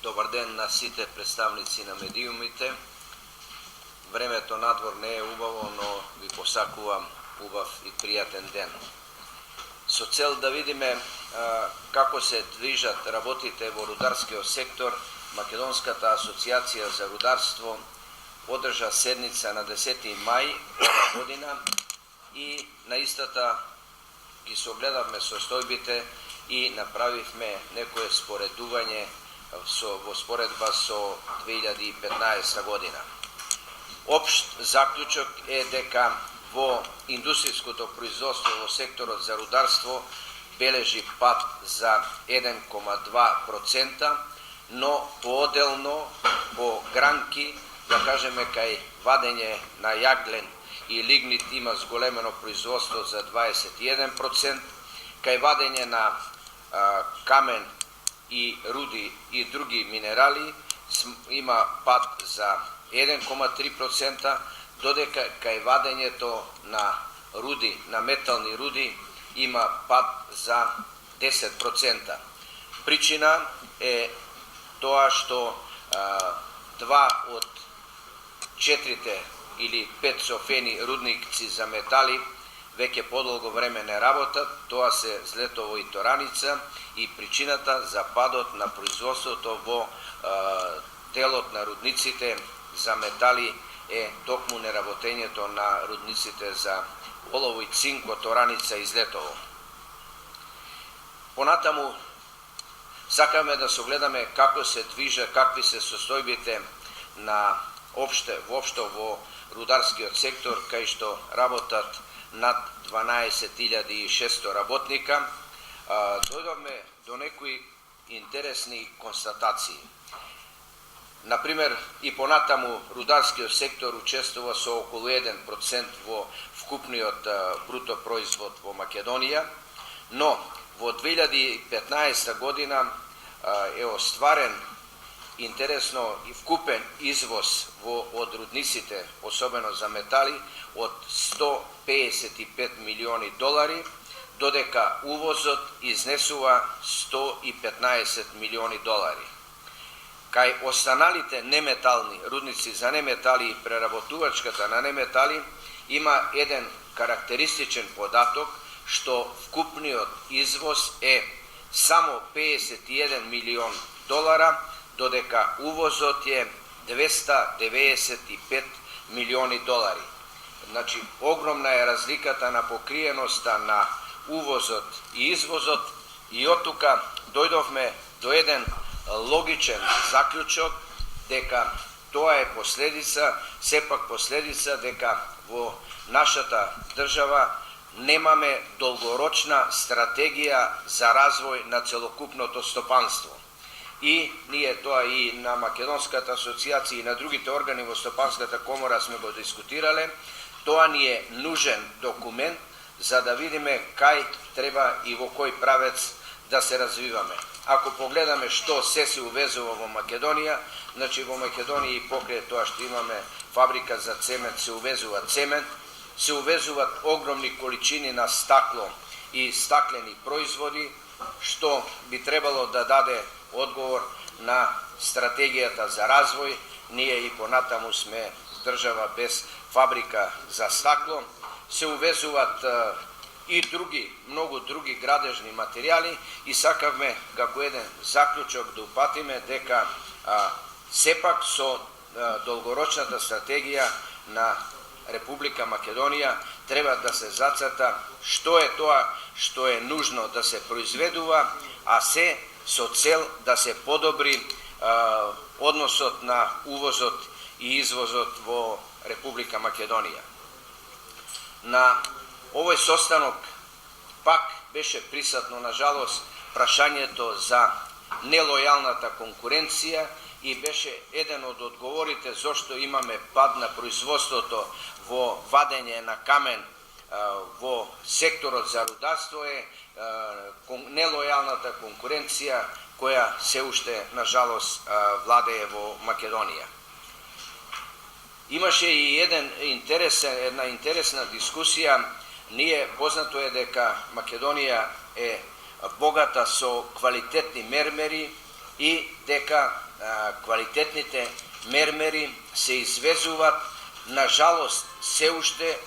Добар ден на сите представници на медиумите. Времето надвор не е убаво, но ви посакувам убав и пријатен ден. Со цел да видиме како се движат работите во рударскиот сектор, Македонската асоциација за рударство одржа седница на 10. мај ова година и на истата ги согледавме состојбите и направивме некое споредување во споредба со 2015 година. Општ заклучок е дека во индустријското производство во секторот за рударство бележи пад за 1,2%, но поотделно по гранки, да кажеме кај вадење на јаглен и лигнит има зголемено производство за 21%, кај вадење на камен и руди и други минерали има пад за 1,3%, додека кај вадењето на руди, на метални руди, има пад за 10%. Причина е тоа што 2 од 4 или 5 софени рудници за метали веќе подолго време не работат, тоа се Злетово и Тораница, и причината за падот на производството во делот на рудниците за метали е токму неработењето на рудниците за олово и цинк во Тораница и Злетово. Понатаму сакаме да согледаме како се движа, какви се состојбите на воопшто во рударскиот сектор, кај што работат над 12.600 работника. Дојдовме до некои интересни констатации. Например, и понатаму рударскиот сектор учествува со околу 1% во вкупниот бруто производ во Македонија, но во 2015 година е остварен интересно и вкупен извоз од рудниците, особено за метали, од 155 милиони долари, додека увозот изнесува 115 милиони долари. Кај останалите неметални рудници за неметали и преработувачката на неметали има еден карактеристичен податок, што вкупниот извоз е само 51 милион долара, додека увозот е 295 милиони долари. Значи, огромна е разликата на покриеноста на увозот и извозот, и од тука дојдовме до еден логичен заклучок дека тоа е последица, сепак последица дека во нашата држава немаме долгорочна стратегија за развој на целокупното стопанство. И ние тоа и на Македонската асоциација и на другите органи во Стопанската комора сме го дискутирале. Тоа ни е нужен документ за да видиме кај треба и во кој правец да се развиваме. Ако погледаме што се увезува во Македонија, значи во Македонија и покрај тоа што имаме фабрика за цемент, се увезува цемент, се увезуваат огромни количини на стакло и стаклени производи, што би требало да даде одговор на стратегијата за развој. Ние и понатаму сме држава без фабрика за стакло. Се увезуваат и други, многу други градежни материјали и сакавме како еден заклучок да упатиме дека сепак со долгорочната стратегија на Република Македонија треба да се зацрта што е тоа што е нужно да се произведува, а се со цел да се подобри односот на увозот и извозот во Република Македонија. На овој состанок пак беше присутно, на жалост, прашањето за нелојалната конкуренција и беше еден од одговорите зошто имаме пад на производството во вадење на камен во секторот за рударство е нелојалната конкуренција која се уште, на жалост, владее во Македонија. Имаше и една интересна дискусија. Ние познато е дека Македонија е богата со квалитетни мермери и дека квалитетните мермери се извезуваат, на жалост, се уште,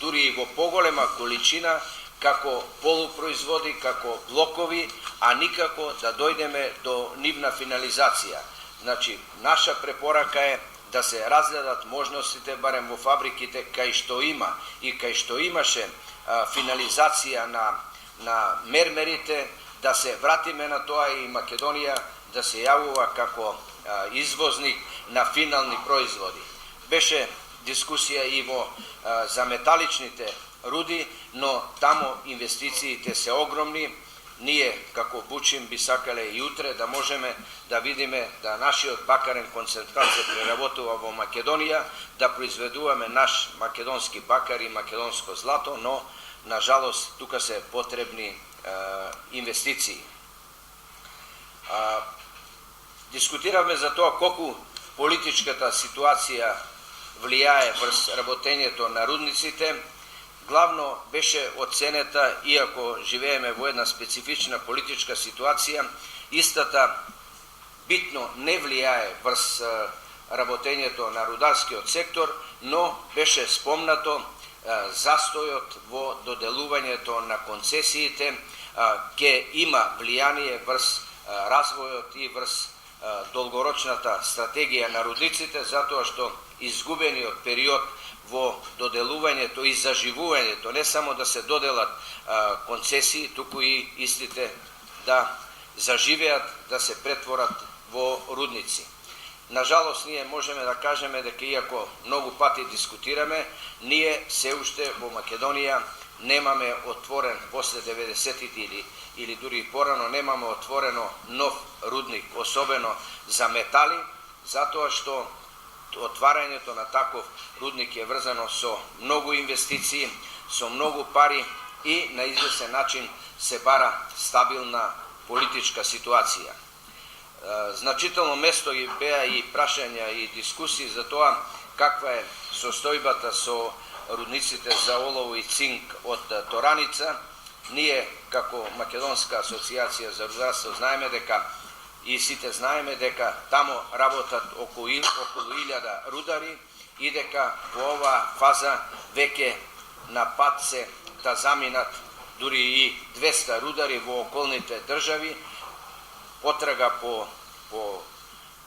дури и во поголема количина, како полупроизводи, како блокови, а никако да дојдеме до нивна финализација. Значи, наша препорака е да се разгледат можностите, барем во фабриките, кај што има и кај што имаше финализација на мермерите, да се вратиме на тоа и Македонија да се јавува како извозник на финални производи. Беше дискусија и за металичните руди, но тамо инвестициите се огромни. Ние, како Бучим, би сакале и утре да можеме да видиме да нашиот бакарен концентрат се преработува во Македонија, да произведуваме наш македонски бакар и македонско злато, но, на жалост, тука се потребни инвестиции. Дискутиравме за тоа колку политичката ситуација влијае врз работењето на рудниците. Главно беше оценета, иако живееме во една специфична политичка ситуација, истата битно не влијае врз работењето на рударскиот сектор, но беше спомнато застојот во доделувањето на концесиите ќе има влијание врз развојот и врз долгорочната стратегија на рудниците, затоа што изгубениот период во доделувањето и заживувањето, не само да се доделат концесии, туку и истите да заживеат, да се претворат во рудници. На жалост, ние можеме да кажеме дека иако многу пати дискутираме, ние се уште во Македонија немаме отворен после 90-тите или дури порано немаме отворено нов рудник, особено за метали, затоа што отварањето на таков рудник е врзано со многу инвестиции, со многу пари и на известен начин се бара стабилна политичка ситуација. Значително место ги беа и прашања и дискусии за тоа каква е состојбата со рудниците за олово и цинк од Тораница. Ние, како Македонска асоциација за рударство, знаеме дека и сите знаеме дека тамо работат околу 1000 рудари и дека во оваа фаза веќе на пат се да заминат дури и 200 рудари во околните држави, потрага по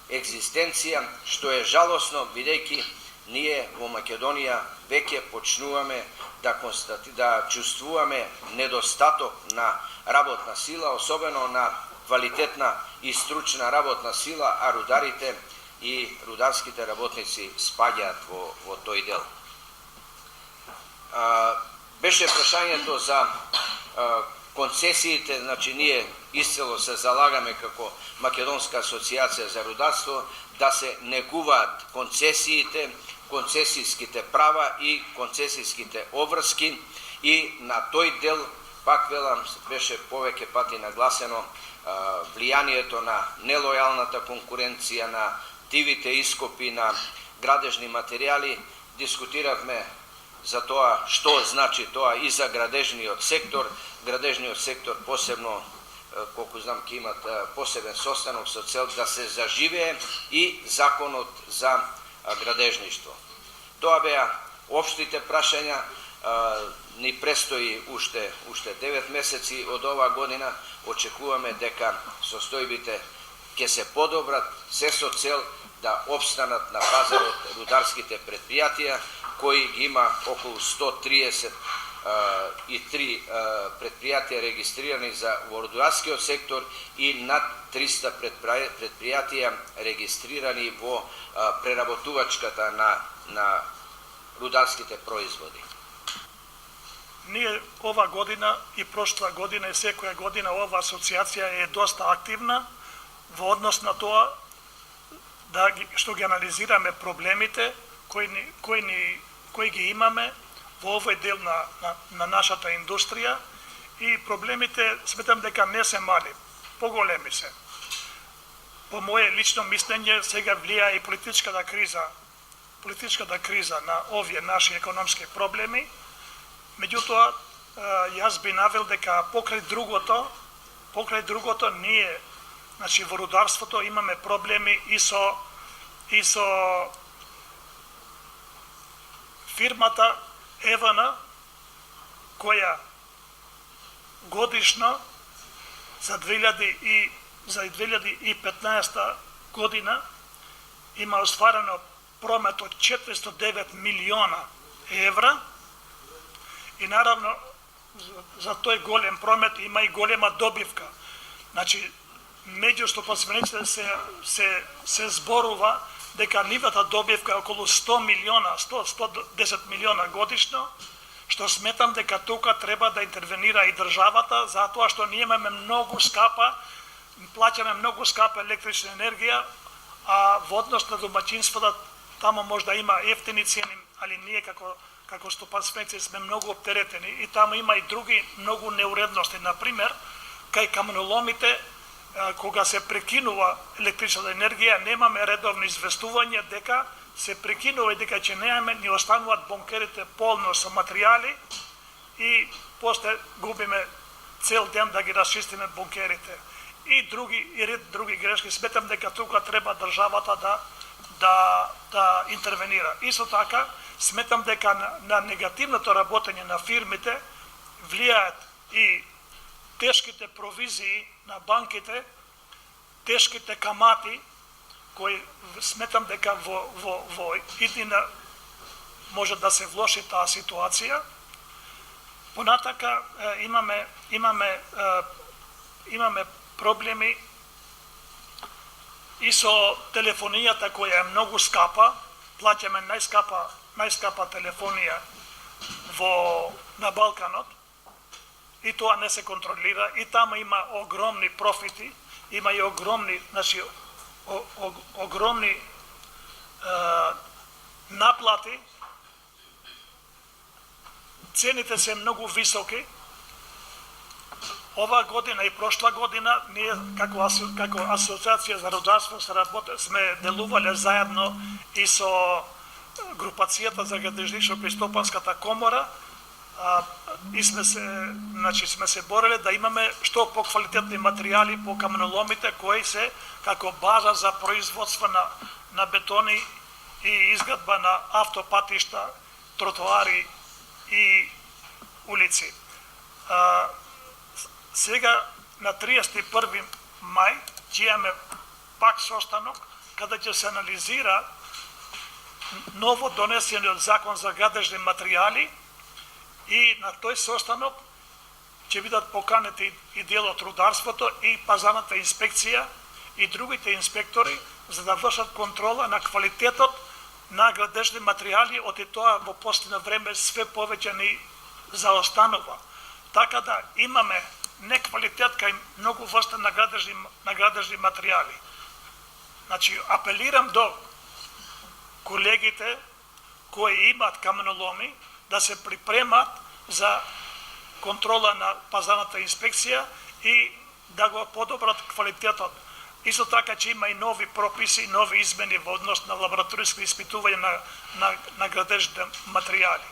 екзистенција, што е жалосно, бидејќи ние во Македонија веќе почнуваме да чувствуваме недостаток на работна сила, особено на квалитетна и стручна работна сила, а рударите и рударските работници спаѓаат во тој дел. Беше прашањето за концесиите, значи ние исцело се залагаме како Македонска асоциација за рударство да се негуваат концесиите, концесиските права и концесиските обврски и на тој дел, пак велам, беше повеќе пати нагласено влијанието на нелојалната конкуренција, на дивите ископи, на градежни материјали. Дискутиравме за тоа што значи тоа и за градежниот сектор. Градежниот сектор посебно, колку знам, ќе имат посебен состанок со цел да се заживее и законот за градежништво. Тоа беа општите прашања. Ни престои уште 9 месеци од оваа година. Очекуваме дека состојбите ќе се подобрат, се со цел да обстанат на пазарот рударските предпријатија, кои ги има околу 133 предпријатија регистрирани во рударскиот сектор и над 300 предпријатија регистрирани во преработувачката на рударските производи. Ние ова година и прошла година и секоја година ова асоциација е доста активна во однос на тоа што ги анализираме проблемите кои ги имаме во овој дел на нашата индустрија, и проблемите сметам дека не се мали, поголеми се. По моје лично мислење, сега влија и политичката криза на овие наши економски проблеми. Меѓутоа, јас би навел дека покрај другото ние Значи во рударството имаме проблеми и со фирмата Евана, која годишно за 2015 година има остварено промет од 409 милиона евра и наравно за тој голем промет има и голема добивка. Значи, меѓу стопанствениците се зборува дека нивната добивка е околу 100 милиона, 110 милиона годишно, што сметам дека тука треба да интервенира и државата, затоа што ние имаме многу скапа, плаќаме многу скапа електрична енергија, а во однос на домаќинствата тамо може да има ефтини цени, али ние како стопанственици сме многу оптеретени и тамо има и други многу неуредности. Например, кај каменоломите, кога се прекинува електричната енергија, немаме редовно известување дека се прекинува и дека ќе немаме, ни остануваат бункерите полно со материјали и после губиме цел ден да ги расчистиме бункерите. И ред други грешки. Сметам дека тука треба државата да интервенира. Исто така, сметам дека на негативното работење на фирмите влијаат и тешките провизии на банките, тешките камати, кои сметам дека во иднина може да се влоши таа ситуација. Понатака имаме проблеми и со телефонијата која е многу скапа. Плаќаме најскапа телефонија на Балканот и тоа не се контролира и тamo има огромни профити, има и огромни, значи огромни наплати. Цените се многу високи. Ова година и прошла година ние како асоциација за рударство сме делувале заедно и со групацијата за градежничко-пристопанската комора и сме се бореле да имаме што поквалитетни материјали по каменоломите кои се како база за производство на бетони и изградба на автопатишта, тротоари и улици. Сега на 31 мај ќе имаме пак состанок каде ќе се анализира ново донесениот закон за градежни материјали и на тој состанок ќе бидат поканети и дел од рударството и пазарната инспекција и другите инспектори за да вршат контрола на квалитетот на градежни материјали, од и тоа во последно време све повеќе ни заостанува. Така да имаме неквалитет кај многу врста на градежни материјали. Значи, апелирам до колегите кои имаат каменоломи да се припремат за контрола на пазарната инспекција и да го подобрат квалитетот. Исто така че има и нови прописи, нови измени во однос на лабораториски испитување на градежните материјали.